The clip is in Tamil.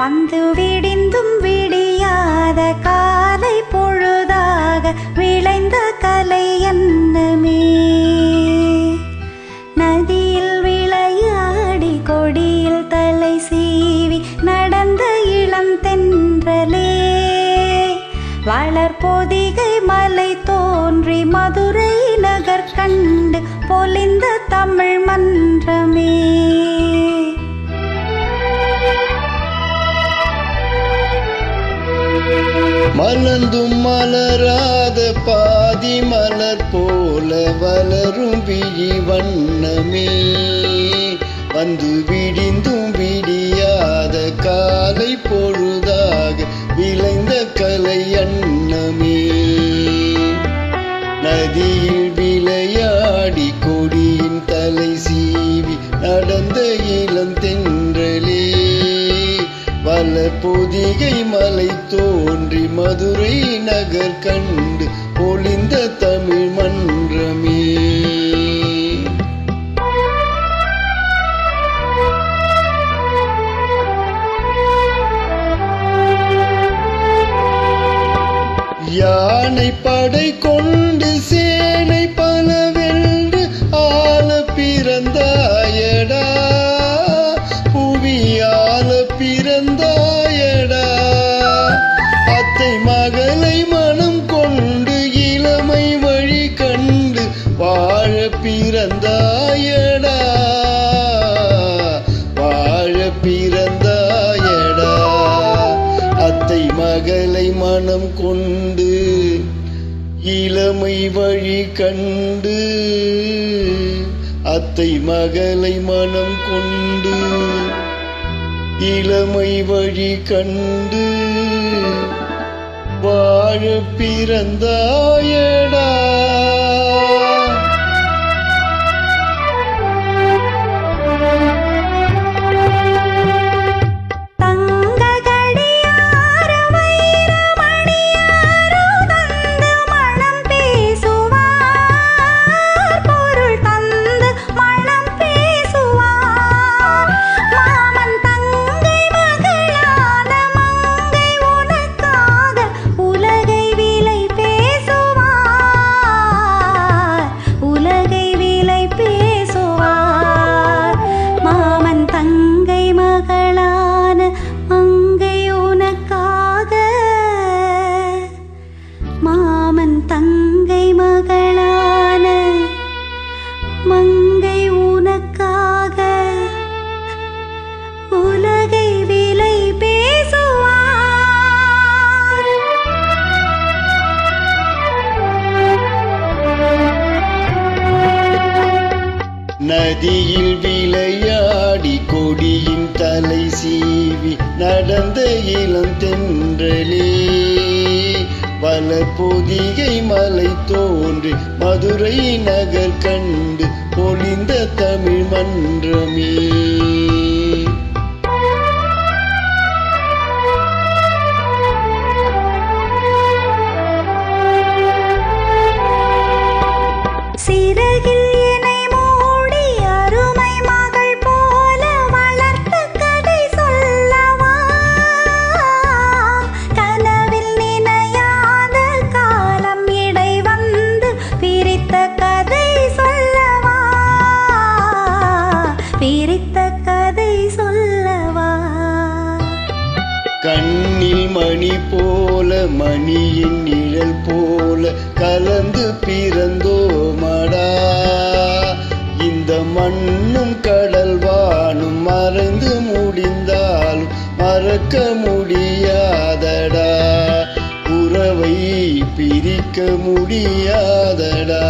வந்து விடிந்தும் விடியாத காலை பொழுதாக விளைந்த கலை என்னமே. நதியில் விளையாடி கொடியில் தலை சீவி நடந்த இளம் தென்றலே. வளர்பொதிகை மலை தோன்றி மதுரை நகர் கண்டு பொலிந்த தமிழ் மன்றமே. மலர்ந்தும் மலராத பாதி மலர் போல வளரும் விழி வண்ணமே. வந்து விடிந்தும் விடியாத காலை பொழுதாக விளைந்த கலை அன்னமே. நதியில் விளையாடி கொடியின் தலை சீவி நடந்த இளம் தென்றலே. வளர்பொதிகை மலை தோன்றி மதுரை நகர் கண்டு பொலிந்த தமிழ் மன்றமே. யானை படை கொண்டு சேனை பலவென்று ஆள பிறந்தாயடா. புவியால பிறந்தாயடா. அத்தை மகளை மனம் கொண்டு இளமை வழி கண்டு வாழ பிறந்தாயடா. வாழ பிறந்தாயடா. அத்தை மகளை மனம் கொண்டு இளமை வழி கண்டு. அத்தை மகளை மனம் கொண்டு இளமை வழி கண்டு வாழ பிறந்தாயடா. மாமன் தங்கை மகளான மங்கை உனக்காக உலகை விலை பேசுவார். நதியில் விளையாடி கொடியின் தலை சீவி நடந்த இளம் தென்றலே. வளர்பொதிகை மலை தோன்றி மதுரை நகர் கண்டு பொலிந்த தமிழ் மன்றமே. சிறகில் இணை மூடி அருமை மகள் போல வளர்த்த கதை சொல்லவா. கனவில் நினையாத காலம் இடை வந்து பிரித்த கதை சொல்லவா. பிரித்த கதை சொல்லவா. கண்ணில் மணி போல மணியின் நிழல் போல கலந்து பிறந்தோமடா. இந்த மண்ணும் கடல் வானும் மறைந்து முடிந்தாலும் மறக்க முடியாதடா. உறவை பிரிக்க முடியாதடா.